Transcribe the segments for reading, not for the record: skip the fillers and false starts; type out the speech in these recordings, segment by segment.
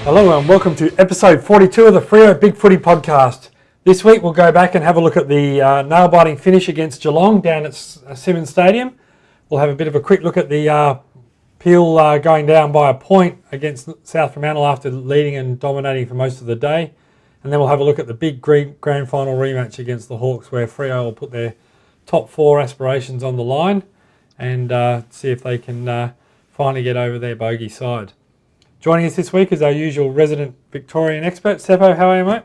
Hello and welcome to episode 42 of the Freo Big Footy podcast. This week we'll go back and have a look at the nail-biting finish against Geelong down at Simmons Stadium. We'll have a bit of a quick look at the Peel going down by a point against South Fremantle after leading and dominating for most of the day. And then we'll have a look at the big grand final rematch against the Hawks where Freo will put their top four aspirations on the line and see if they can finally get over their bogey side. Joining us this week is our usual resident Victorian expert. Seppo, how are you, mate?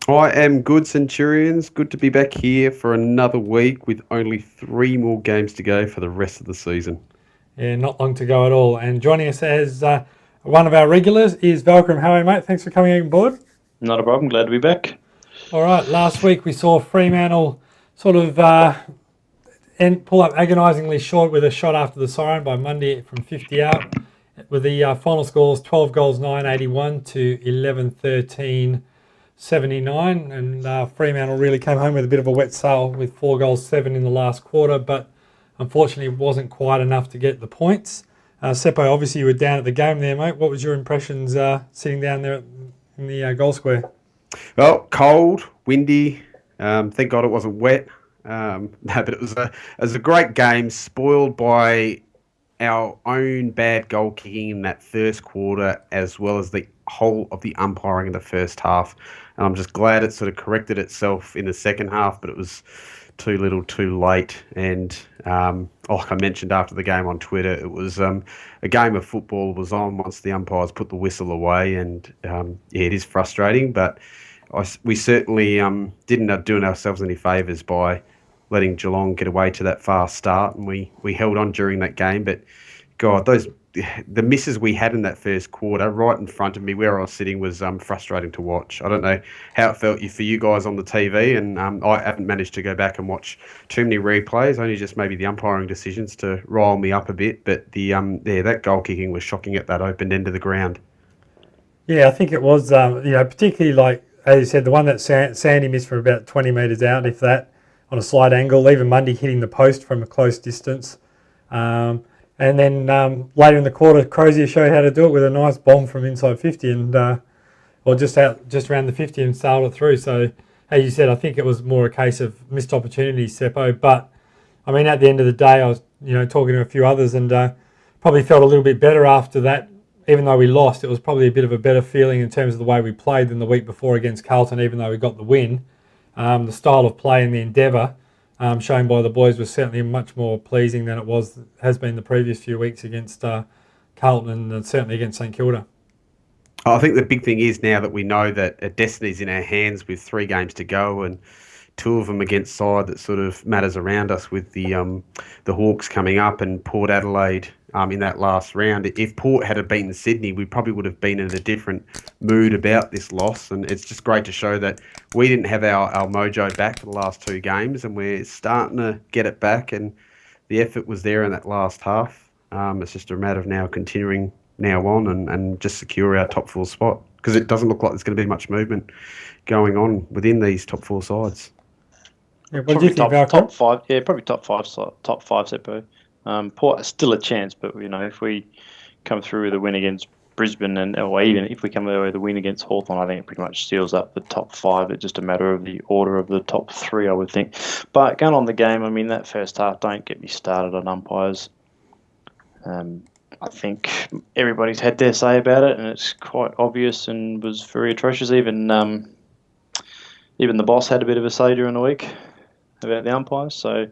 I am good, Centurions. Good to be back here for another week with only 3 more games to go for the rest of the season. Yeah, not long to go at all. And joining us as one of our regulars is Valkram. How are you, mate? Thanks for coming on board. Not a problem. Glad to be back. All right. Last week we saw Fremantle sort of pull up agonisingly short with a shot after the siren by Monday from 50 out. With the final scores 12 goals 9-81 to 11-13 79, and Fremantle really came home with a bit of a wet sail with 4 goals 7 in the last quarter, but unfortunately it wasn't quite enough to get the points. Seppo, obviously you were down at the game there, mate. What was your impressions sitting down there in the goal square? Well, cold, windy. Thank God it wasn't wet. No, but it was a great game, spoiled by our own bad goal kicking in that first quarter, as well as the whole of the umpiring in the first half. And I'm just glad it sort of corrected itself in the second half, but it was too little too late. And like I mentioned after the game on Twitter, it was a game of football was on once the umpires put the whistle away. And it is frustrating, but we certainly didn't do ourselves any favours by letting Geelong get away to that fast start, and we held on during that game. But God, the misses we had in that first quarter, right in front of me where I was sitting, was frustrating to watch. I don't know how it felt for you guys on the TV, and I haven't managed to go back and watch too many replays. Only just maybe the umpiring decisions to rile me up a bit. But that goal kicking was shocking at that open end of the ground. Yeah, I think it was. Particularly like as you said, the one that Sandy missed from about 20 metres out, if that, on a slight angle, even Mundy hitting the post from a close distance. And then later in the quarter, Crozier showed how to do it with a nice bomb from inside 50 and just around the 50 and sailed it through. So, as you said, I think it was more a case of missed opportunities, Seppo. But, I mean, at the end of the day, I was talking to a few others and probably felt a little bit better after that. Even though we lost, it was probably a bit of a better feeling in terms of the way we played than the week before against Carlton, even though we got the win. The style of play and the endeavour shown by the boys was certainly much more pleasing than it has been the previous few weeks against Carlton and certainly against St Kilda. I think the big thing is now that we know that destiny's in our hands with 3 games to go and 2 of them against side that sort of matters around us with the Hawks coming up and Port Adelaide in that last round. If Port had beaten Sydney, we probably would have been in a different mood about this loss. And it's just great to show that we didn't have our mojo back for the last 2 games, and we're starting to get it back. And the effort was there in that last half. It's just a matter of now continuing now on and just secure our top 4 spot, because it doesn't look like there's going to be much movement going on within these top 4 sides. Yeah, what do you think, top 5? Yeah, probably top 5. Top 5, Seppo. Port is still a chance, but if we come through with a win against Brisbane, or even if we come through with a win against Hawthorn, I think it pretty much seals up the top 5. It's just a matter of the order of the top 3, I would think. But going on the game, I mean, that first half, don't get me started on umpires. I think everybody's had their say about it, and it's quite obvious and was very atrocious. Even the boss had a bit of a say during the week about the umpires. So,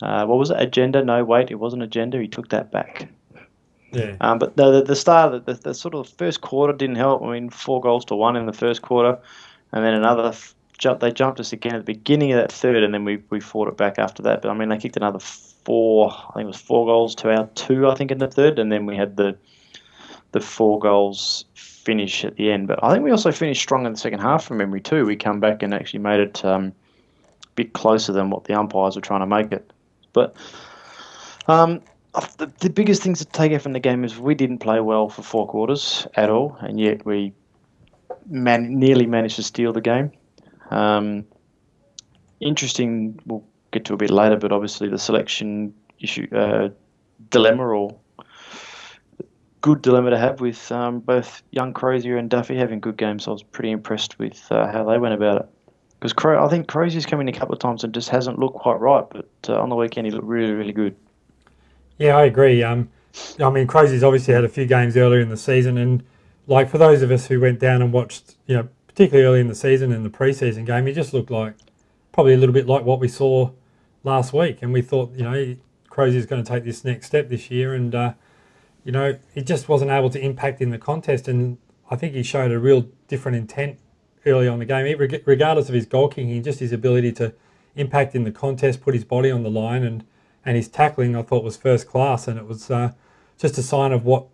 what was it? Agenda? No, wait, it wasn't agenda. He took that back. Yeah. But the start, the sort of first quarter didn't help. I mean, 4 goals to 1 in the first quarter, and then another they jumped us again at the beginning of that third, and then we fought it back after that. But I mean, they kicked another 4. I think it was 4 goals to our 2. I think in the third, and then we had the 4 goals finish at the end. But I think we also finished strong in the second half from memory too. We come back and actually made it a bit closer than what the umpires were trying to make it. But the biggest things to take out from the game is we didn't play well for 4 quarters at all, and yet we nearly managed to steal the game. Interesting, we'll get to a bit later, but obviously the selection issue dilemma or good dilemma to have with both young Crozier and Duffy having good games. I was pretty impressed with how they went about it. Because I think Crozier's come in a couple of times and just hasn't looked quite right, but on the weekend he looked really, really good. Yeah, I agree. I mean, Crazier's obviously had a few games earlier in the season, and like for those of us who went down and watched, particularly early in the season in the preseason game, he just looked like probably a little bit like what we saw last week, and we thought, Crozier's going to take this next step this year, and he just wasn't able to impact in the contest, and I think he showed a real different intent early on in the game, regardless of his goal kicking, just his ability to impact in the contest, put his body on the line, and his tackling I thought was first class, and it was just a sign of what,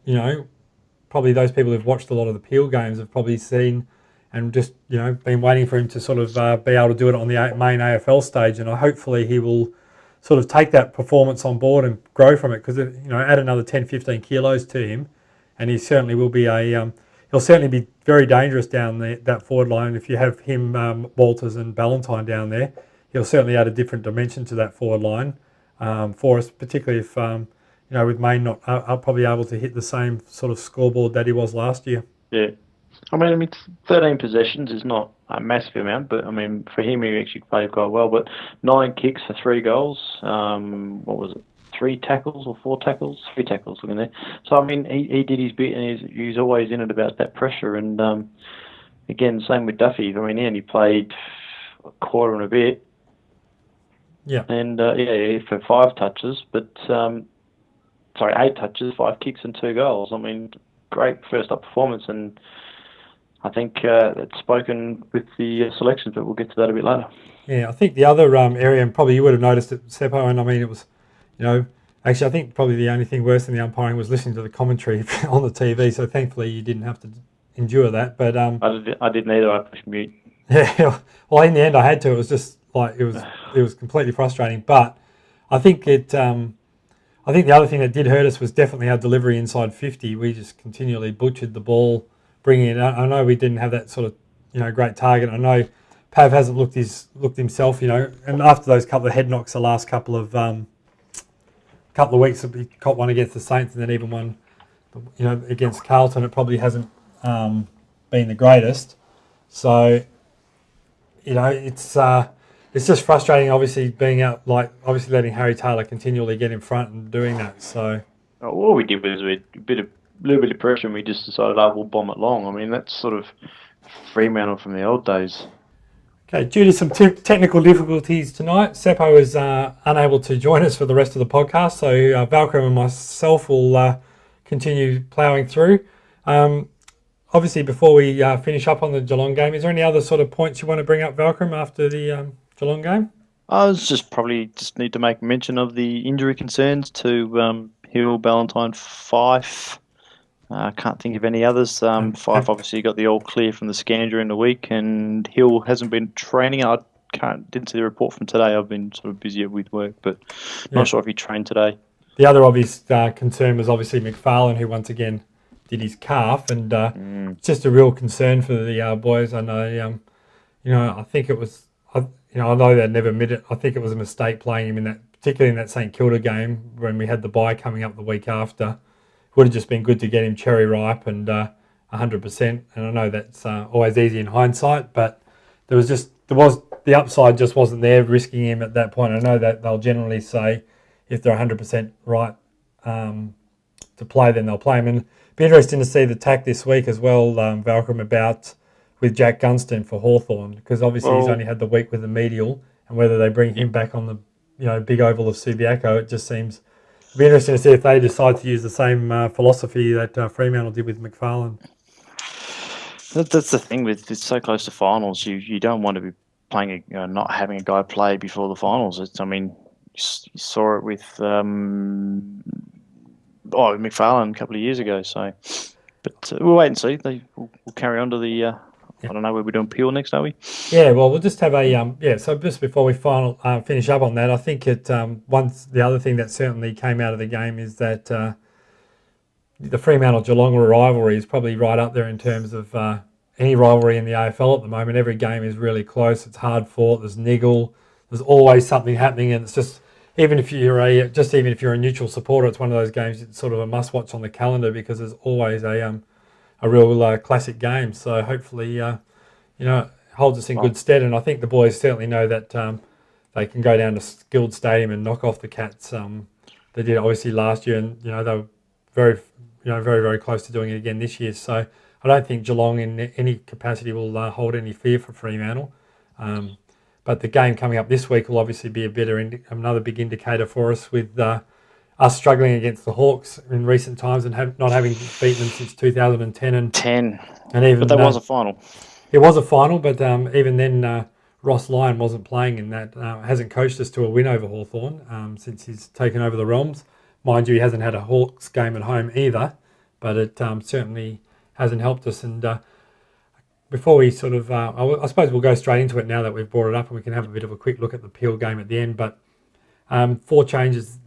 probably those people who've watched a lot of the Peel games have probably seen and just, been waiting for him to sort of be able to do it on the main AFL stage, and hopefully he will sort of take that performance on board and grow from it, because, add another 10, 15 kilos to him, and he certainly will be he'll certainly be very dangerous down that forward line. If you have him, Walters and Ballantyne down there, he'll certainly add a different dimension to that forward line for us, particularly if, with Maine not probably able to hit the same sort of scoreboard that he was last year. Yeah. I mean, 13 possessions is not a massive amount, but, for him, he actually played quite well. But 9 kicks for 3 goals. What was it? 3 tackles or 4 tackles? 3 tackles, looking there. So, he did his bit, and he's always in it about that pressure. And, again, same with Duffy. He only played a quarter and a bit. Yeah. And, for 5 touches, but, 8 touches, 5 kicks and 2 goals. Great first-up performance, and I think it's spoken with the selections, but we'll get to that a bit later. Yeah, I think the other area, and probably you would have noticed it, Seppo, and it was, actually I think probably the only thing worse than the umpiring was listening to the commentary on the TV, so thankfully you didn't have to endure that. But I didn't either, I pushed mute. Yeah, well in the end I had to. It was just like, it was completely frustrating, but I think I think the other thing that did hurt us was definitely our delivery inside 50. We just continually butchered the ball, bringing it. I know we didn't have that sort of, great target. I know Pav hasn't looked himself, and after those couple of head knocks the last couple of weeks, he caught one against the Saints and then even one, against Carlton. It probably hasn't been the greatest. So, it's just frustrating, obviously, being out, obviously letting Harry Taylor continually get in front and doing that. So, all we did was a little bit of pressure, and we just decided, we'll bomb it long. That's sort of Fremantle from the old days. Okay, due to some technical difficulties tonight, Seppo is unable to join us for the rest of the podcast, so Valkyrie and myself will continue ploughing through. Obviously, before we finish up on the Geelong game, is there any other sort of points you want to bring up, Valkyrie, after the Geelong game? I was just need to make mention of the injury concerns to Hill, Ballantyne, Fife. I can't think of any others. Fife obviously got the all clear from the scan during the week, and Hill hasn't been training. I didn't see the report from today. I've been sort of busy with work, but not sure if he trained today. The other obvious concern was obviously McFarlane, who once again did his calf, and it's just a real concern for the boys. I know, I think it was, I know they'd never admit it. I think it was a mistake playing him in that, particularly in that St Kilda game when we had the bye coming up the week after. Would have just been good to get him cherry ripe and 100%. And I know that's always easy in hindsight, but there was the upside just wasn't there, risking him at that point. I know that they'll generally say if they're 100% right to play, then they'll play him. And it'd be interesting to see the tack this week as well, Valkyrie, about with Jack Gunston for Hawthorn, because obviously he's only had the week with the medial, and whether they bring him back on the big oval of Subiaco, it just seems. It'll be interesting to see if they decide to use the same philosophy that Fremantle did with McFarlane. That's the thing with it's so close to finals. You don't want to be playing not having a guy play before the finals. You saw it with McFarlane a couple of years ago. So, but we'll wait and see. We'll carry on to the. I don't know where we're doing Peel next, are we? Yeah, well, we'll just have a So just before we finish up on that, I think the other thing that certainly came out of the game is that the Fremantle Geelong rivalry is probably right up there in terms of any rivalry in the AFL at the moment. Every game is really close. It's hard fought. There's niggle. There's always something happening, and even if you're a neutral supporter, it's one of those games. It's sort of a must watch on the calendar because there's always a real classic game. So hopefully, it holds us in good stead. And I think the boys certainly know that they can go down to Guild Stadium and knock off the Cats. They did obviously last year, and they were very, very, very close to doing it again this year. So I don't think Geelong in any capacity will hold any fear for Fremantle. But the game coming up this week will obviously be another big indicator for us with us struggling against the Hawks in recent times and not having beaten them since 2010. But that was a final. It was a final, but even then, Ross Lyon wasn't playing in that. Hasn't coached us to a win over Hawthorn since he's taken over the Realms. Mind you, he hasn't had a Hawks game at home either, but it certainly hasn't helped us. And before we sort of, I suppose we'll go straight into it now that we've brought it up, and we can have a bit of a quick look at the Peel game at the end. But 4 changes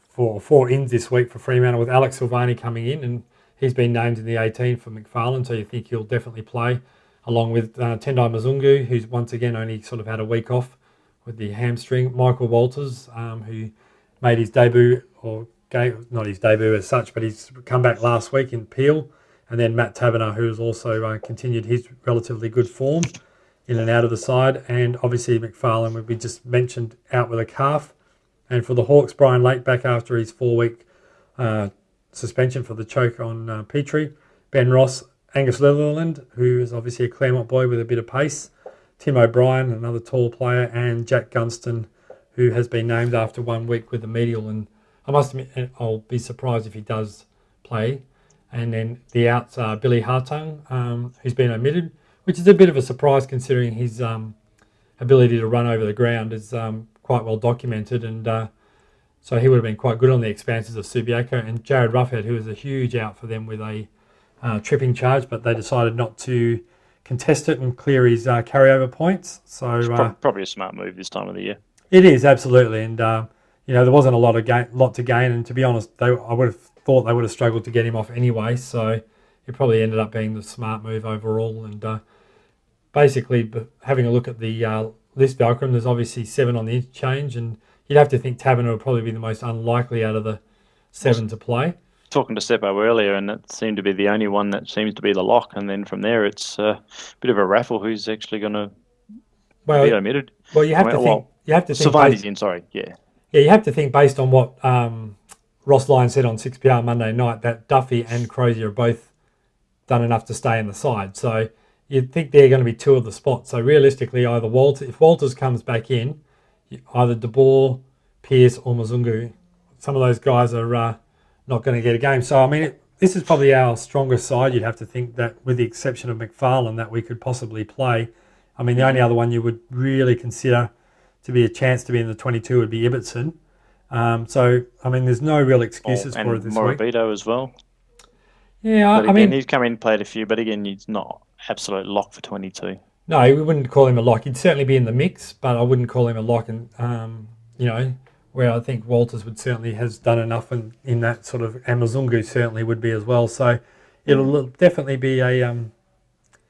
for 4 ins this week for Fremantle, with Alex Silvani coming in, and he's been named in the 18 for McFarlane, so you think he'll definitely play, along with Tendai Mzungu, who's once again only sort of had a week off with the hamstring. Michael Walters, who made his debut, not his debut as such, but he's come back last week in Peel. And then Matt Taberner, who has also continued his relatively good form in and out of the side. And obviously McFarlane, we just mentioned, out with a calf. And for the Hawks, Brian Lake back after his 4-week suspension for the choke on Petrie. Ben Ross, Angus Litherland, who is obviously a Claremont boy with a bit of pace. Tim O'Brien, another tall player. And Jack Gunston, who has been named after 1 week with the medial. And I must admit, I'll be surprised if he does play. And then the outs are Billy Hartung, who's been omitted, which is a bit of a surprise considering his ability to run over the ground is quite well documented. And so he would have been quite good on the expanses of Subiaco. And Jared Ruffhead, who was a huge out for them with a tripping charge, but they decided not to contest it and clear his carryover points. So probably a smart move this time of the year. It is, absolutely. And, there wasn't a lot to gain. And to be honest, I would have thought they would have struggled to get him off anyway, so it probably ended up being the smart move overall. And basically, having a look at the list, Velcrum, there's obviously 7 on the interchange, and you'd have to think Taberner would probably be the most unlikely out of the 7 to play. Talking to Seppo earlier, and that seemed to be the only one that seems to be the lock, and then from there it's a bit of a raffle who's actually going to be omitted. Well, you have to think. Silvani's in, sorry, yeah. Yeah, you have to think based on what Ross Lyon said on 6PR Monday night, that Duffy and Crozier have both done enough to stay in the side. So you'd think they're going to be 2 of the spots. So realistically, if Walters comes back in, either De Boer, Pearce or Mzungu, some of those guys are not going to get a game. So, I mean, this is probably our strongest side. You'd have to think that, with the exception of McFarlane, that we could possibly play. I mean, the only other one you would really consider to be a chance to be in the 22 would be Ibbotson. So, I mean, there's no real excuses for it this week. And Morabito as well. Yeah, but again, he's come in and played a few, but again, he's not absolute lock for 22. No, we wouldn't call him a lock. He'd certainly be in the mix, but I wouldn't call him a lock. And, where I think Walters has done enough in that sort of, and Mzungu certainly would be as well. So it'll definitely be a...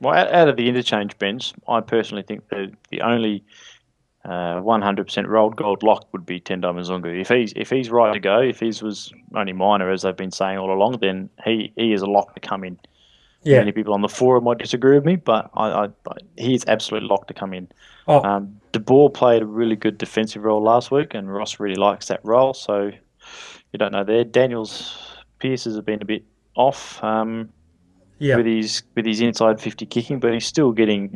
Well, out of the interchange bench, I personally think that the only 100% rolled gold lock would be Tendai Mzungu. If he's right to go, if his was only minor, as they've been saying all along, then he is a lock to come in. Yeah. Many people on the forum might disagree with me, but he's absolutely locked to come in. Oh. De Boer played a really good defensive role last week, and Ross really likes that role, so you don't know there. Pearce's have been a bit off with his inside 50 kicking, but he's still getting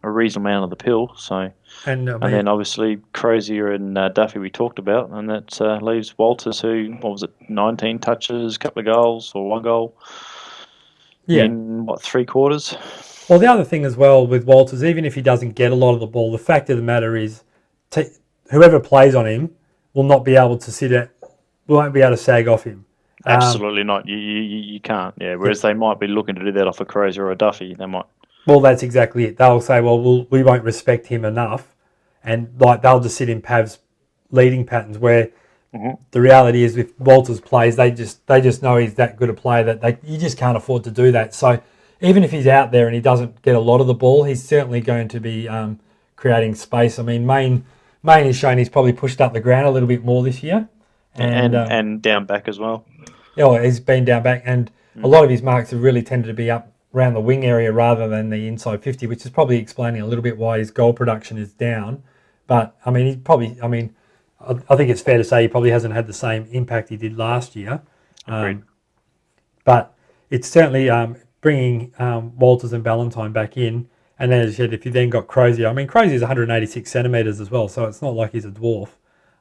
a reasonable amount of the pill. So, and then obviously Crozier and Duffy we talked about, and that leaves Walters, who 19 touches, a couple of goals or 1 goal. Yeah. In 3 quarters? Well, the other thing as well with Walters, even if he doesn't get a lot of the ball, the fact of the matter is whoever plays on him will not be able to won't be able to sag off him. Absolutely not. You can't. Yeah. Whereas they might be looking to do that off a Crozier or a Duffy. They might. Well, that's exactly it. They'll say, well, we won't respect him enough. And they'll just sit in Pav's leading patterns where the reality is if Walters plays, they just know he's that good a player that you just can't afford to do that. So even if he's out there and he doesn't get a lot of the ball, he's certainly going to be creating space. I mean, Main is showing he's probably pushed up the ground a little bit more this year. And down back as well. Yeah, well, he's been down back, and a lot of his marks have really tended to be up around the wing area rather than the inside 50, which is probably explaining a little bit why his goal production is down. But, I mean, I think it's fair to say he probably hasn't had the same impact he did last year. Agreed. But it's certainly bringing Walters and Ballantyne back in. And then, as you said, if you then got Crozier, I mean, Crozier is 186 centimetres as well, so it's not like he's a dwarf.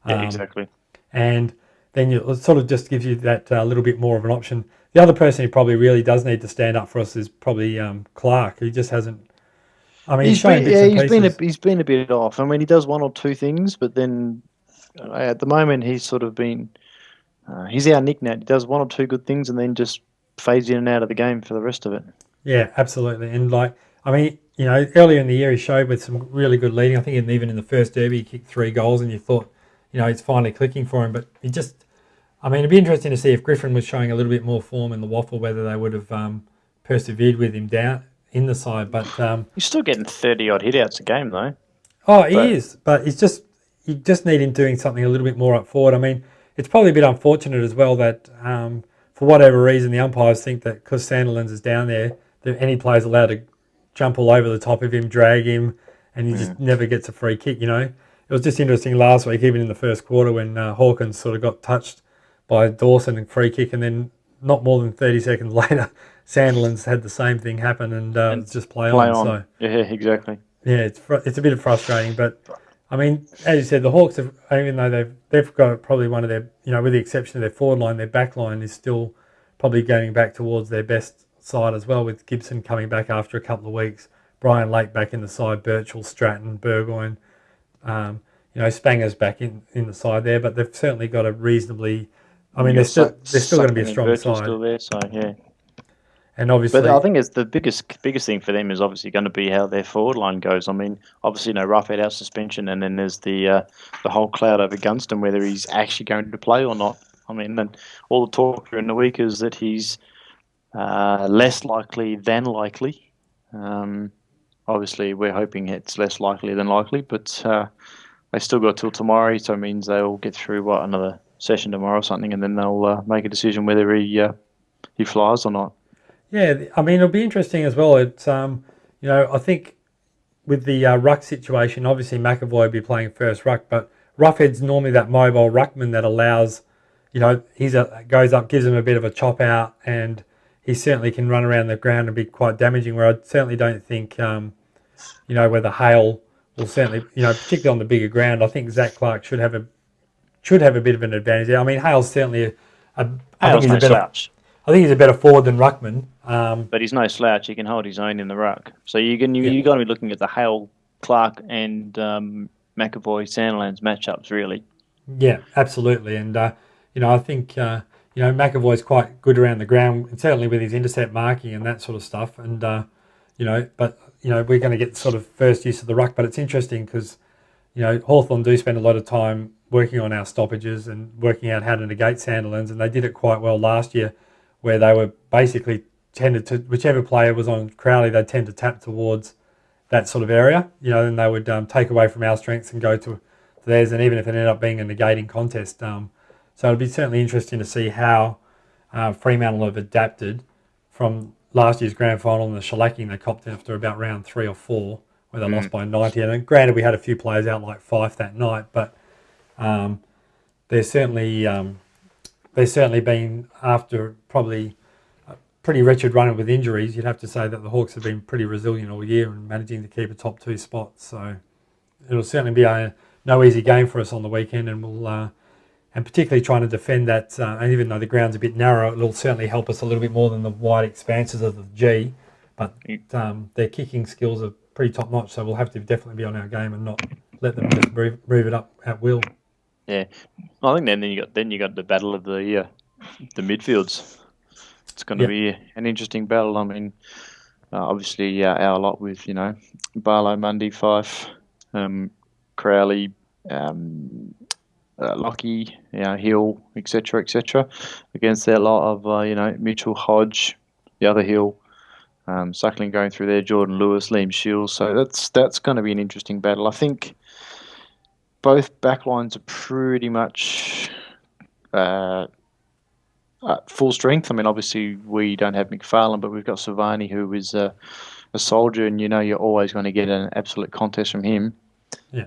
Yeah, exactly. And then it sort of just gives you that little bit more of an option. The other person who probably really does need to stand up for us is probably Clark, who just hasn't. I mean, he's been a bit off. I mean, he does one or two things, but then at the moment he's sort of been. He's our Nick now. He does one or two good things and then just fades in and out of the game for the rest of it. Yeah, absolutely. And earlier in the year he showed with some really good leading. I think even in the first derby he kicked 3 goals, and you thought, it's finally clicking for him. But it'd be interesting to see if Griffin was showing a little bit more form in the waffle, whether they would have persevered with him down in the side. But he's still getting 30-odd hit-outs a game, though. Oh, he is. But you just need him doing something a little bit more up forward. I mean, it's probably a bit unfortunate as well that for whatever reason the umpires think that because Sandilands is down there, that any player's allowed to jump all over the top of him, drag him, and he just never gets a free kick, It was just interesting last week, even in the first quarter, when Hawkins sort of got touched by Dawson and free kick, and then not more than 30 seconds later, Sandilands had the same thing happen and just play on. So yeah, exactly. Yeah, it's a bit frustrating, but I mean, as you said, the Hawks have, even though they've got probably one of their, with the exception of their forward line, their back line is still probably going back towards their best side as well, with Gibson coming back after a couple of weeks, Brian Lake back in the side, Birchall, Stratton, Burgoyne, Spanger's back in the side there, but they've certainly got a reasonably, I mean, they're still going to be a strong side. Still there, so yeah. And obviously, but I think it's the biggest thing for them is obviously going to be how their forward line goes. I mean, obviously, Roughhead out suspension, and then there's the whole cloud over Gunston, whether he's actually going to play or not. I mean, and all the talk during the week is that he's less likely than likely. Obviously, we're hoping it's less likely than likely, but they still got till tomorrow, so it means they'll get through another session tomorrow or something, and then they'll make a decision whether he flies or not. Yeah, I mean, it'll be interesting as well. It's I think with the ruck situation, obviously McAvoy will be playing first ruck, but Roughhead's normally that mobile ruckman that allows, goes up, gives him a bit of a chop out, and he certainly can run around the ground and be quite damaging. Where I certainly don't think, whether Hale will certainly, particularly on the bigger ground, I think Zach Clark should have a bit of an advantage there. I mean, Hale's certainly slouch. I think he's a better forward than ruckman. But he's no slouch. He can hold his own in the ruck. So you got to be looking at the Hale, Clark, and McAvoy Sandilands matchups really. Yeah, absolutely. And I think McAvoy's quite good around the ground, and certainly with his intercept marking and that sort of stuff. And we're going to get sort of first use of the ruck. But it's interesting because Hawthorn do spend a lot of time working on our stoppages and working out how to negate Sandilands, and they did it quite well last year, where they were basically tended to, whichever player was on Crowley, they'd tend to tap towards that sort of area, and they would take away from our strengths and go to theirs, and even if it ended up being a negating contest. So it'll be certainly interesting to see how Fremantle have adapted from last year's grand final and the shellacking they copped after about round 3 or 4, where they lost by 90. And granted, we had a few players out like Fife that night, but they're certainly been, after probably a pretty wretched run with injuries, you'd have to say that the Hawks have been pretty resilient all year and managing to keep a top 2 spot. So it'll certainly be no easy game for us on the weekend, and we'll and particularly trying to defend that. And even though the ground's a bit narrow, it'll certainly help us a little bit more than the wide expanses of the G. But their kicking skills are pretty top notch, so we'll have to definitely be on our game and not let them just move it up at will. Yeah, I think then you got the battle of the midfields. It's going to be an interesting battle. I mean, obviously our lot with Barlow, Mundy, Fife, Crowley, Lockie, Hill, etc., against that lot of Mitchell, Hodge, the other Hill, Suckling going through there, Jordan Lewis, Liam Shields. So that's going to be an interesting battle. I think both backlines are pretty much full strength. I mean, obviously we don't have McFarlane, but we've got Savani, who is a soldier, and you're always going to get an absolute contest from him. Yeah.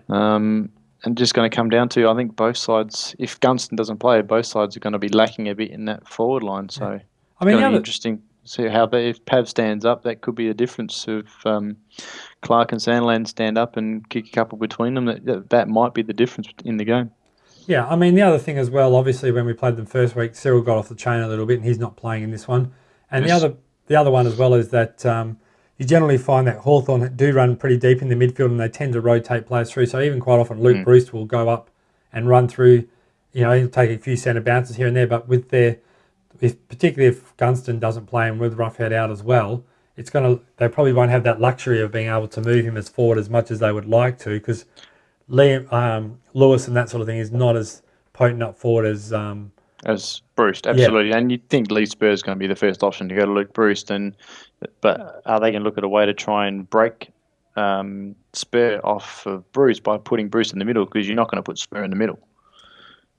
And just going to come down to, I think both sides, if Gunston doesn't play, both sides are going to be lacking a bit in that forward line. So I it's mean, going to be interesting to see how if Pav stands up, that could be a difference. If Clark and Sandland stand up and kick a couple between them, that might be the difference in the game. Yeah, I mean, the other thing as well, obviously, when we played them first week, Cyril got off the chain a little bit, and he's not playing in this one. And Yes. the other one as well is that you generally find that Hawthorn do run pretty deep in the midfield, and they tend to rotate players through. So even quite often, Luke Bruce will go up and run through. He'll take a few centre bounces here and there, but with particularly if Gunston doesn't play and with Roughhead out as well, they probably won't have that luxury of being able to move him as forward as much as they would like to, because Lewis and that sort of thing is not as potent up forward as Bruce, absolutely. Yeah. And you'd think Lee Spur is going to be the first option to go to Luke Bruce, but are they going to look at a way to try and break Spur off of Bruce by putting Bruce in the middle? Because you're not going to put Spur in the middle.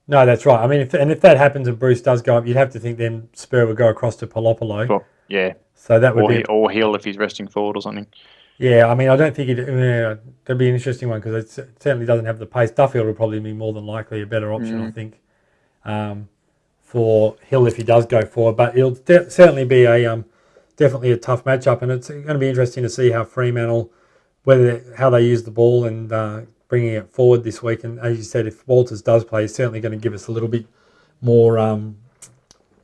No, that's right. I mean, if that happens and Bruce does go up, you'd have to think then Spur would go across to Palopolo. Well, yeah. So that would or Hill if he's resting forward or something. Yeah, I mean, I don't think that'd be an interesting one, because it certainly doesn't have the pace. Duffield would probably be more than likely a better option, I think, for Hill if he does go forward. But it'll certainly be definitely a tough matchup, and it's going to be interesting to see how Fremantle, how they use the ball and bringing it forward this week. And as you said, if Walters does play, he's certainly going to give us a little bit more,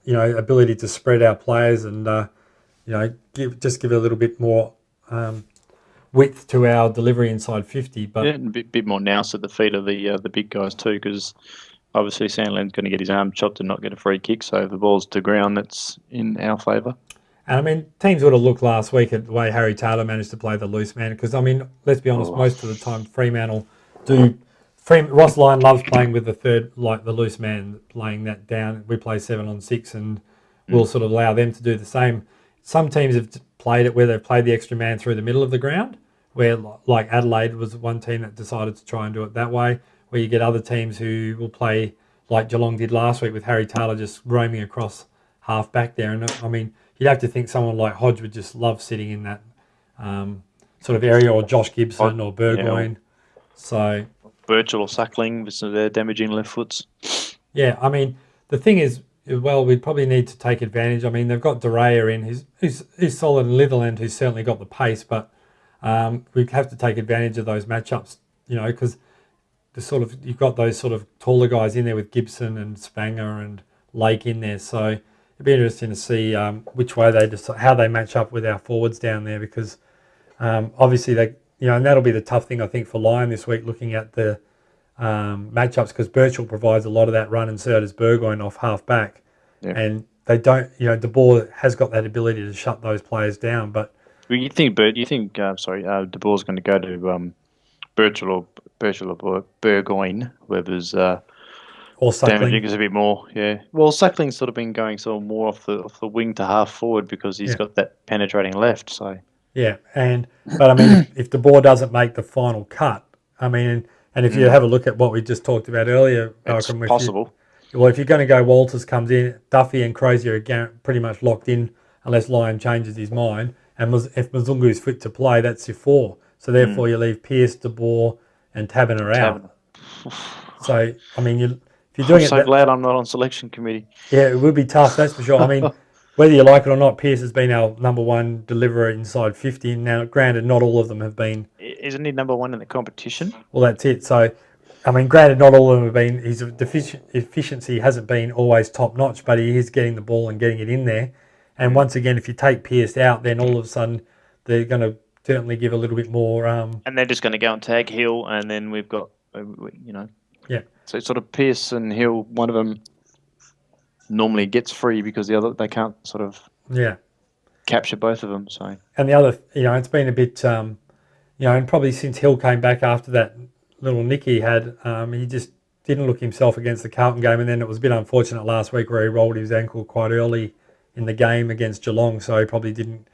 ability to spread our players and give it a little bit more width to our delivery inside 50. But and a bit more nous at the feet of the big guys too, because obviously Sandland's going to get his arm chopped and not get a free kick. So if the ball's to ground, that's in our favour. And I mean, teams would have looked last week at the way Harry Taylor managed to play the loose man, because I mean, let's be honest, most of the time Fremantle do. Ross Lyon loves playing with the third, like the loose man, laying that down. We play 7-on-6, and we'll sort of allow them to do the same. Some teams have played it where they've played the extra man through the middle of the ground, where like Adelaide was one team that decided to try and do it that way, where you get other teams who will play like Geelong did last week with Harry Taylor just roaming across half back there. And I mean, you'd have to think someone like Hodge would just love sitting in that sort of area, or Josh Gibson or Burgoyne. So Birchall or Suckling with their damaging left foots. Yeah, I mean, the thing is, well, we'd probably need to take advantage. I mean, they've got Dereya in, who's solid, and Litherland, who's certainly got the pace, but we have to take advantage of those matchups, because you've got those sort of taller guys in there with Gibson and Spanger and Lake in there. So it'd be interesting to see which way how they match up with our forwards down there, because obviously and that'll be the tough thing I think for Lyon this week, looking at the matchups, because Birchall provides a lot of that run, and so does Burgoyne off half back, and they don't. De Boer has got that ability to shut those players down, but you think De Boer's going to go to Birchall or Burgoyne, whoever's or Suckling. Damaging is a bit more, yeah. Well, Suckling's sort of been going sort of more off the wing to half forward, because he's got that penetrating left. So yeah, but I mean, if De Boer doesn't make the final cut, I mean, and if you have a look at what we just talked about earlier, it's possible. If you're going to go, Walters comes in, Duffy and Crozier are pretty much locked in unless Lyon changes his mind. And if Mzungu is fit to play, that's your four. So therefore, you leave Pearce, De Boer, and Taberner out. So I mean, if you're doing I'm so glad I'm not on selection committee. Yeah, it would be tough, that's for sure. I mean, whether you like it or not, Pearce has been our number one deliverer inside 50. Now, granted, not all of them have been. Isn't he number one in the competition? Well, that's it. So, I mean, granted, not all of them have been. His efficiency hasn't been always top notch, but he is getting the ball and getting it in there. And once again, if you take Pearce out, then all of a sudden they're going to certainly give a little bit more. And they're just going to go and tag Hill, and then we've got, Yeah. So sort of Pearce and Hill, one of them normally gets free because the other, they can't sort of capture both of them. So, and the other, it's been a bit, and probably since Hill came back after that little nick he had, he just didn't look himself against the Carlton game, and then it was a bit unfortunate last week where he rolled his ankle quite early in the game against Geelong, so he probably didn't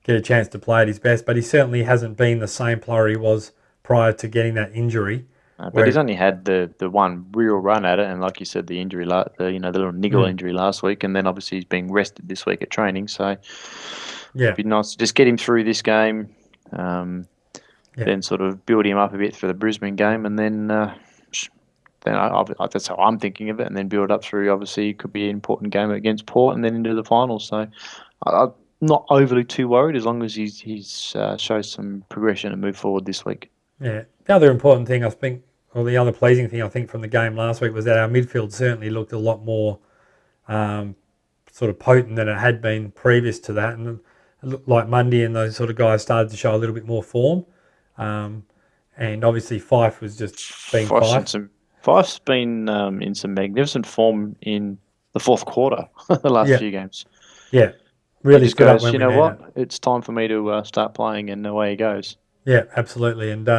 get a chance to play at his best, but he certainly hasn't been the same player he was prior to getting that injury. But he's only had the one real run at it, and like you said, the injury, the little niggle injury last week, and then obviously he's being rested this week at training. So it'd be nice to just get him through this game, then sort of build him up a bit for the Brisbane game, and then that's how I'm thinking of it, and then build up through. Obviously, it could be an important game against Port, and then into the finals. So I'm not overly too worried as long as he's shows some progression and move forward this week. Yeah. The other important thing I think, or the other pleasing thing I think from the game last week was that our midfield certainly looked a lot more sort of potent than it had been previous to that, and it looked like Mundy and those sort of guys started to show a little bit more form. And obviously Fife was just being Fife. Fife's been in some magnificent form in the fourth quarter, the last few games. Yeah, really stood up when you know what? It's time for me to start playing, and away he goes. Yeah, absolutely. And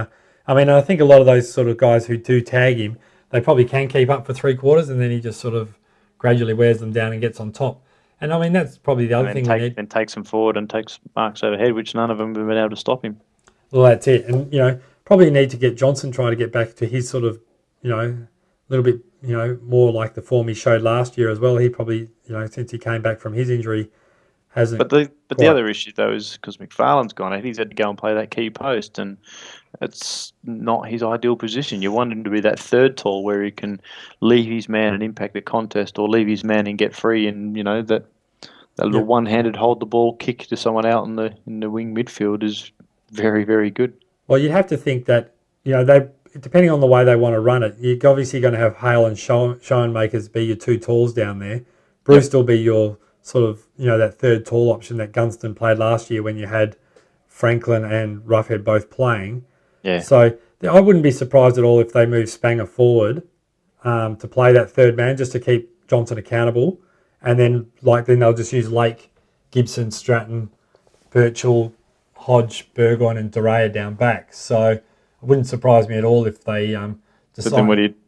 I think a lot of those sort of guys who do tag him, they probably can keep up for 3 quarters, and then he just sort of gradually wears them down and gets on top. And I mean, that's probably the other thing we need. And takes them forward and takes marks overhead, which none of them have been able to stop him. Well, that's it. And, probably need to get Johnson trying to get back to his sort of, a little bit, more like the form he showed last year as well. He probably, since he came back from his injury, hasn't. But the other issue, though, is because McFarlane's gone out, he's had to go and play that key post, and it's not his ideal position. You want him to be that third tall where he can leave his man and impact the contest, or leave his man and get free, and, that little one-handed hold the ball, kick to someone out in the wing midfield is very, very good. Well, you'd have to think that, they, depending on the way they want to run it, you're obviously going to have Hale and Schoenmakers be your 2 talls down there. Bruce will be your sort of, that third tall option that Gunston played last year when you had Franklin and Roughhead both playing. Yeah. So I wouldn't be surprised at all if they move Spanger forward to play that third man just to keep Johnson accountable. And then they'll just use Lake, Gibson, Stratton, Birchall, Hodge, Burgoyne and Dorea down back. So it wouldn't surprise me at all if they decide. But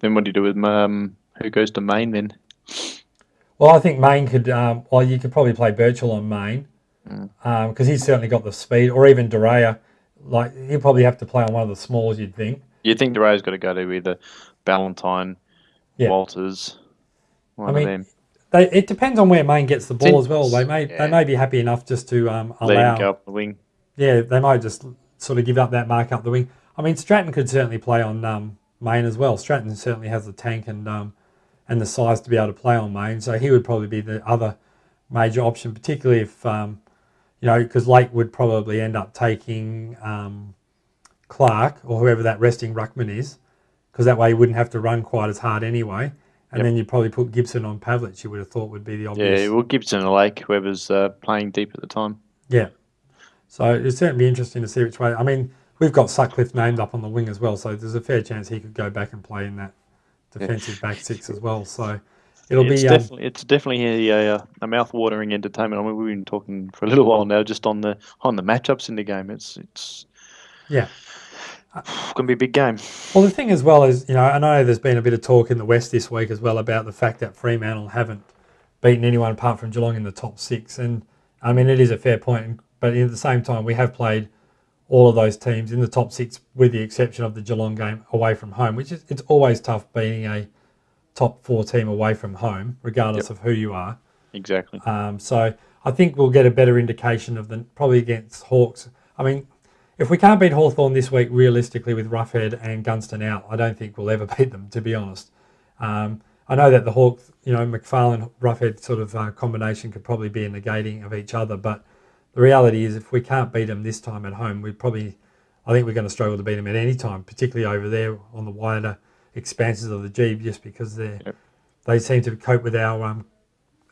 then what do you do with who goes to Maine then? Well, I think Maine could. You could probably play Birchall on Maine because he's certainly got the speed, or even Dorea. He'll probably have to play on one of the smalls. You'd think. You'd think Dorea's got to go to either Ballantyne, Walters, one of them. It depends on where Maine gets the ball as well. They may be happy enough just to allow. Let him go up the wing. Yeah, they might just sort of give up that mark up the wing. I mean, Stratton could certainly play on Maine as well. Stratton certainly has the tank and the size to be able to play on Maine, so he would probably be the other major option, particularly if, because Lake would probably end up taking Clark or whoever that resting ruckman is, because that way he wouldn't have to run quite as hard anyway. And then you'd probably put Gibson on Pavlich, you would have thought would be the obvious. Yeah, well, Gibson and Lake, whoever's playing deep at the time. Yeah. So it'd certainly be interesting to see which way. I mean, we've got Sutcliffe named up on the wing as well, so there's a fair chance he could go back and play in that defensive back 6 as well. So it's definitely a mouth-watering entertainment. I mean, we've been talking for a little while now just on the matchups in the game. It's going to be a big game. Well, the thing as well is, I know there's been a bit of talk in the West this week as well about the fact that Fremantle haven't beaten anyone apart from Geelong in the top 6, and I mean it is a fair point. But at the same time, we have played all of those teams in the top 6, with the exception of the Geelong game away from home, which is it's always tough beating a top 4 team away from home, regardless of who you are. Exactly. So I think we'll get a better indication of probably against Hawks. I mean, if we can't beat Hawthorn this week, realistically, with Roughhead and Gunston out, I don't think we'll ever beat them, to be honest. I know that the Hawks, McFarlane, Roughhead sort of combination could probably be a negating of each other, but the reality is, if we can't beat them this time at home, I think we're going to struggle to beat them at any time, particularly over there on the wider expanses of the G, just because they seem to cope with our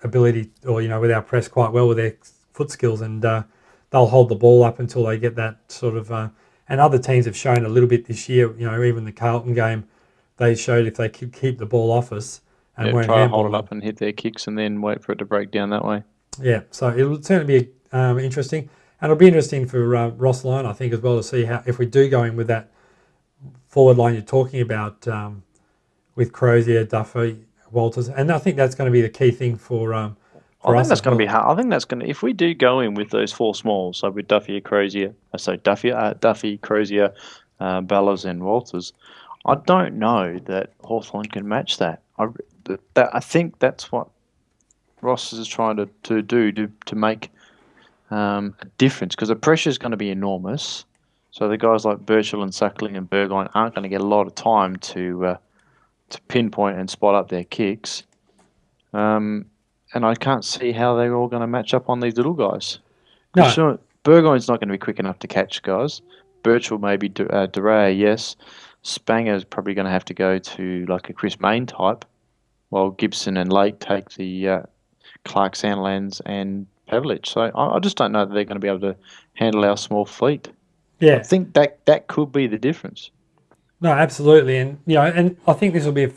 ability, or with our press quite well with their foot skills, and they'll hold the ball up until they get that sort of. And other teams have shown a little bit this year. Even the Carlton game, they showed if they could keep the ball off us and weren't try to hold it up and hit their kicks, and then wait for it to break down that way. Yeah, so it'll certainly be interesting, and it'll be interesting for Ross Lyon, I think, as well, to see how, if we do go in with that forward line you're talking about, with Crozier, Duffy, Walters, and I think that's going to be the key thing for us. I think that's going to be hard. I think that's going to, if we do go in with those 4 smalls, so with Duffy, Crozier, Ballas, and Walters, I don't know that Hawthorn can match that. I think that's what Ross is trying to do to make a difference, because the pressure is going to be enormous. So the guys like Birchall and Suckling and Burgoyne aren't going to get a lot of time to pinpoint and spot up their kicks. And I can't see how they're all going to match up on these little guys. No, Sure, Burgoyne's not going to be quick enough to catch guys. Birchall maybe, Duray, yes. Spanger's probably going to have to go to like a Chris Mayne type, while Gibson and Lake take the Clark Sandlands and Pavlich. So I just don't know that they're going to be able to handle our small fleet. I yeah, think that could be the difference. no, absolutely, and and I think this will be,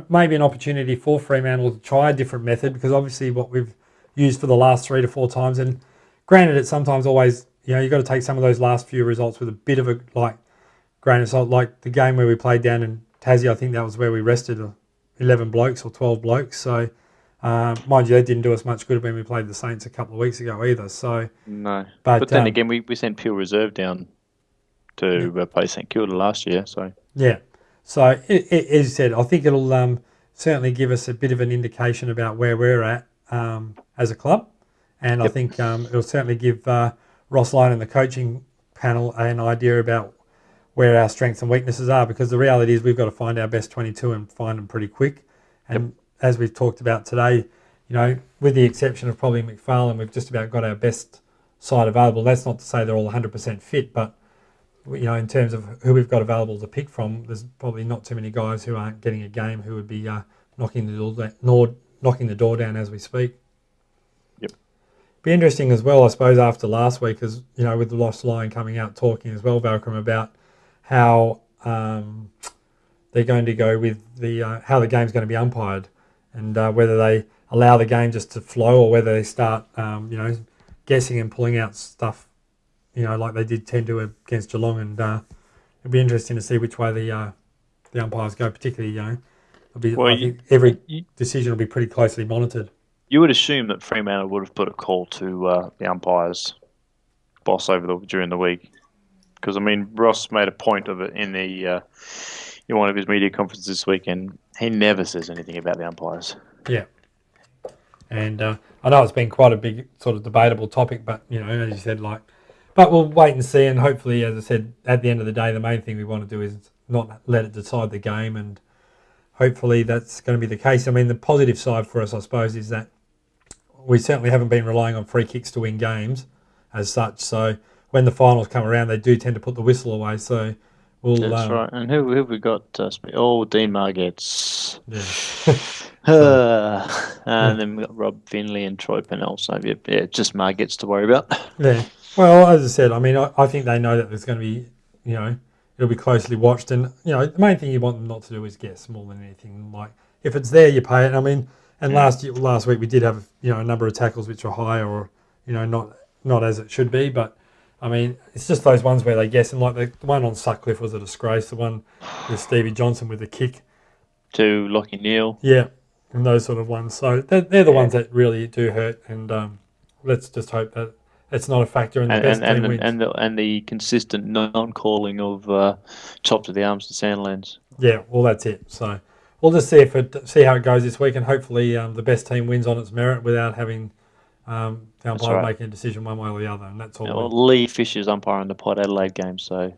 maybe an opportunity for Fremantle to try a different method, because obviously what we've used for the last 3 to 4 times, and granted, it's sometimes always, you've got to take some of those last few results with a bit of a grain of salt. Like the game where we played down in Tassie, I think that was where we rested 11 blokes or 12 blokes. So, mind you, that didn't do us much good when we played the Saints a couple of weeks ago either. So, No, but then again, we sent Pure Reserve down to Yeah. play St Kilda last year. So yeah. So, as you said, I think it'll certainly give us a bit of an indication about where we're at as a club, and I think it'll certainly give Ross Lyon and the coaching panel an idea about where our strengths and weaknesses are, because the reality is we've got to find our best 22 and find them pretty quick. And as we've talked about today, with the exception of probably McFarlane, we've just about got our best side available. That's not to say they're all 100% fit, but in terms of who we've got available to pick from, there's probably not too many guys who aren't getting a game who would be knocking the door down as we speak. Yep. Be interesting as well, I suppose, after last week, as with the Ross Lyon coming out talking as well, Valcrum, about how they're going to go with the how the game's going to be umpired, and whether they allow the game just to flow, or whether they start guessing and pulling out stuff, like they did tend to against Geelong. And it'll be interesting to see which way the umpires go. Particularly, I think every decision will be pretty closely monitored. You would assume that Fremantle would have put a call to the umpires boss during the week. Because, Ross made a point of it in one of his media conferences this week, and he never says anything about the umpires. Yeah. And I know it's been quite a big sort of debatable topic, but, as you said, but we'll wait and see. And hopefully, as I said, at the end of the day, the main thing we want to do is not let it decide the game. And hopefully that's going to be the case. The positive side for us, I suppose, is that we certainly haven't been relying on free kicks to win games as such. So when the finals come around, they do tend to put the whistle away. So That's right. And who have we got? Dean Margetts. Yeah. And then we got Rob Finley and Troy Pennell. So just Margetts to worry about. Yeah. Well, as I said, I think they know that there's going to be, it'll be closely watched, and the main thing you want them not to do is guess more than anything. Like if it's there, you pay it. And last week we did have a number of tackles which were high, or not as it should be, but. It's just those ones where they guess, and like the one on Sutcliffe was a disgrace. The one with Stevie Johnson with the kick to Lockie Neal. Yeah, and those sort of ones. So they're the ones that really do hurt, and let's just hope that it's not a factor in the best team wins. And the consistent non-calling of chop to the arms to Sandlands. Yeah, well that's it. So we'll just see how it goes this week, and hopefully the best team wins on its merit without having. The umpire making a decision one way or the other, and that's all. Lee Fisher's umpiring the Port Adelaide game, so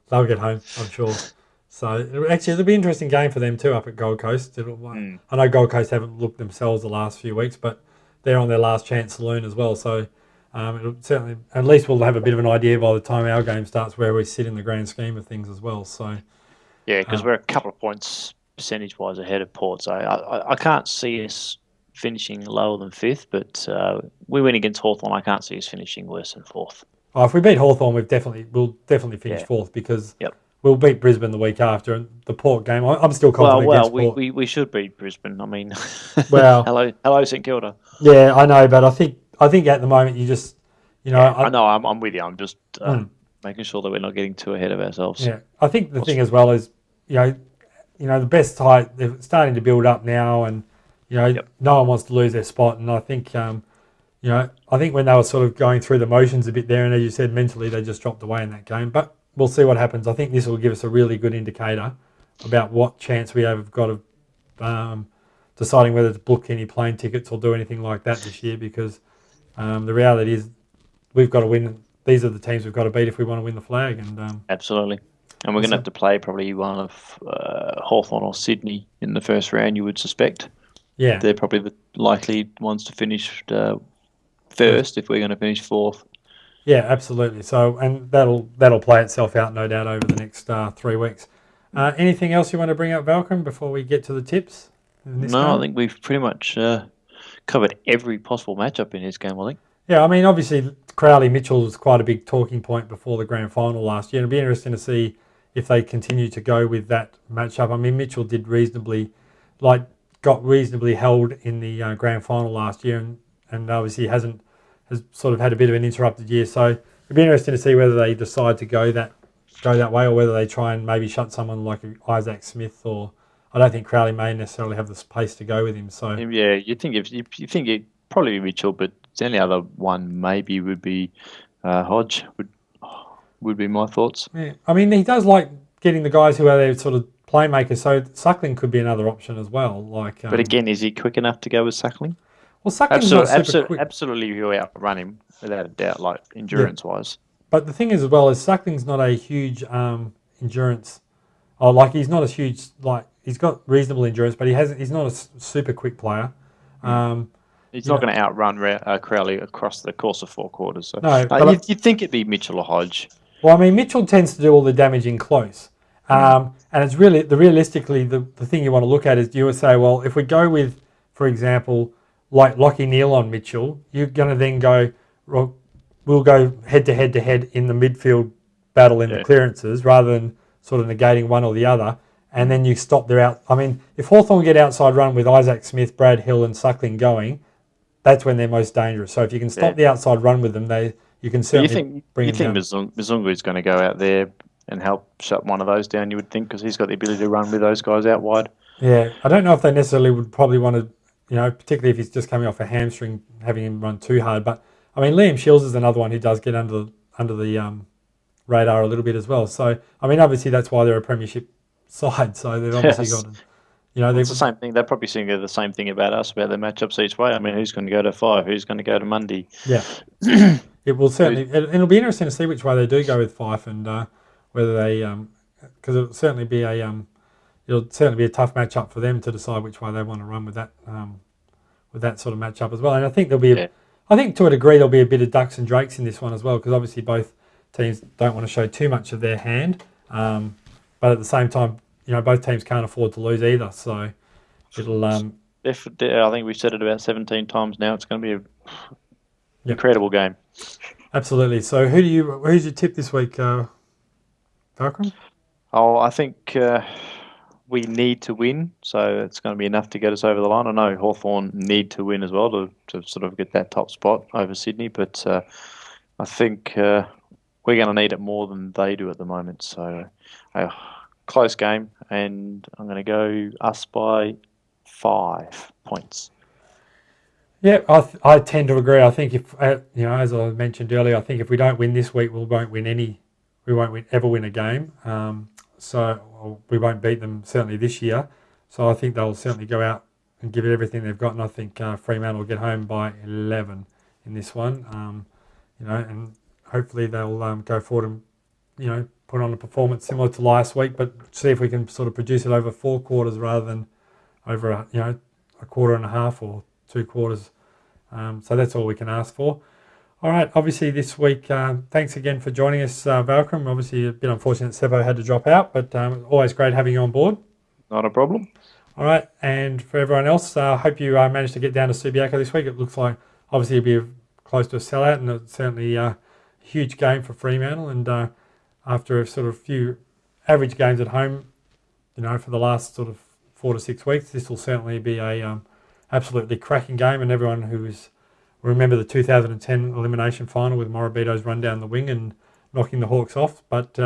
they'll get home, I'm sure. So actually, it'll be an interesting game for them too up at Gold Coast. I know Gold Coast haven't looked themselves the last few weeks, but they're on their last chance saloon as well. So it'll certainly, at least we'll have a bit of an idea by the time our game starts where we sit in the grand scheme of things as well. So yeah, because we're a couple of points percentage-wise ahead of Port, so I can't see us finishing lower than 5th, but we win against Hawthorn. I can't see us finishing worse than 4th. Oh, if we beat Hawthorn, we'll definitely finish 4th, because we'll beat Brisbane the week after, and the Port game. I'm still confident against Port. We should beat Brisbane. Well, hello St Kilda. Yeah, I know, but I think at the moment you just, I know. I'm with you. I'm just making sure that we're not getting too ahead of ourselves. Yeah, I think the thing as well is, the best tie, they're starting to build up now, and. No one wants to lose their spot, and I think, I think when they were sort of going through the motions a bit there, and as you said, mentally they just dropped away in that game. But we'll see what happens. I think this will give us a really good indicator about what chance we have got of deciding whether to book any plane tickets or do anything like that this year, because the reality is we've got to win. These are the teams we've got to beat if we want to win the flag. And absolutely. And we're going to have to play probably one of Hawthorn or Sydney in the first round, you would suspect. Yeah. They're probably the likely ones to finish first if we're going to finish fourth. Yeah, absolutely. So, and that'll play itself out, no doubt, over the next 3 weeks. Anything else you want to bring up, Valcom, before we get to the tips? No, I think we've pretty much covered every possible matchup in this game, I think. Yeah, I mean, obviously, Crowley-Mitchell was quite a big talking point before the grand final last year. It'll be interesting to see if they continue to go with that matchup. I mean, Mitchell got reasonably held in the grand final last year, and obviously has sort of had a bit of an interrupted year. So it'll be interesting to see whether they decide to go that way, or whether they try and maybe shut someone like Isaac Smith, or I don't think Crowley may necessarily have the space to go with him. So yeah, you think it probably be Mitchell, but the only other one maybe would be Hodge. Would be my thoughts. Yeah, I mean, he does like getting the guys who are their sort of playmakers. So Suckling could be another option as well. But again, is he quick enough to go with Suckling? Well, Suckling's not super quick. Absolutely, he'll outrun him without a doubt, like endurance-wise. But the thing is, as well, is Suckling's not a huge endurance. Oh, like he's not a huge he's got reasonable endurance, but he's not a super quick player. He's not going to outrun Crowley across the course of 4 quarters. So. No, you'd think it'd be Mitchell or Hodge. Well, I mean, Mitchell tends to do all the damage in close. And it's really, realistically, the thing you want to look at is you would say, well, if we go with, for example, like Lockie Neal on Mitchell, you're going to then go, we'll go head to head in the midfield battle in the clearances rather than sort of negating one or the other. And then you stop their out. I mean, if Hawthorn get outside run with Isaac Smith, Brad Hill and Suckling going, that's when they're most dangerous. So if you can stop the outside run with them, you can certainly bring them down. You think Mzungu is going to go out there and help shut one of those down, you would think, because he's got the ability to run with those guys out wide. Yeah, I don't know if they necessarily would probably want to, particularly if he's just coming off a hamstring, having him run too hard. But, I mean, Liam Shields is another one who does get under the radar a little bit as well. So, I mean, obviously that's why they're a premiership side. So they've obviously got... it's the same thing. They're probably saying the same thing about us, about their matchups each way. I mean, who's going to go to 5? Who's going to go to Monday? Yeah. It will certainly... It'll be interesting to see which way they do go with Fife, and whether they... Because it'll certainly be a tough matchup for them to decide which way they want to run with that sort of matchup as well. And I think there'll be... I think to a degree there'll be a bit of ducks and drakes in this one as well, because obviously both teams don't want to show too much of their hand. But at the same time, both teams can't afford to lose either. So it'll... I think we've said it about 17 times now. It's going to be an incredible game. Absolutely. So who's your tip this week, Falcon? Oh, I think we need to win, so it's going to be enough to get us over the line. I know Hawthorn need to win as well to sort of get that top spot over Sydney, but I think we're going to need it more than they do at the moment. So a close game, and I'm going to go us by 5 points. Yeah, I tend to agree. I think if as I mentioned earlier, I think if we don't win this week, we won't ever win a game. So we won't beat them certainly this year. So I think they'll certainly go out and give it everything they've got, and I think Fremantle will get home by 11 in this one. And hopefully they'll go forward and put on a performance similar to last week, but see if we can sort of produce it over 4 quarters rather than over a quarter and a half or 2 quarters. So that's all we can ask for. All right, obviously this week, thanks again for joining us, Valcom. Obviously a bit unfortunate Sebo had to drop out, but always great having you on board. Not a problem. All right, and for everyone else, I hope you managed to get down to Subiaco this week. It looks like obviously it'll be close to a sellout, and it's certainly a huge game for Fremantle. And after a sort of few average games at home, for the last sort of 4 to 6 weeks, this will certainly be a absolutely cracking game, and everyone who's remember the 2010 elimination final with Morabito's run down the wing and knocking the Hawks off, but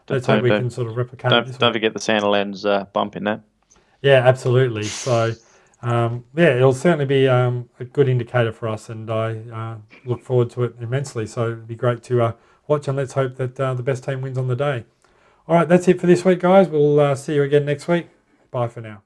let's hope we can sort of replicate it. Don't forget the Sandilands bump in that. Yeah, absolutely. So, it'll certainly be a good indicator for us, and I look forward to it immensely. So it'd be great to watch, and let's hope that the best team wins on the day. All right, that's it for this week, guys. We'll see you again next week. Bye for now.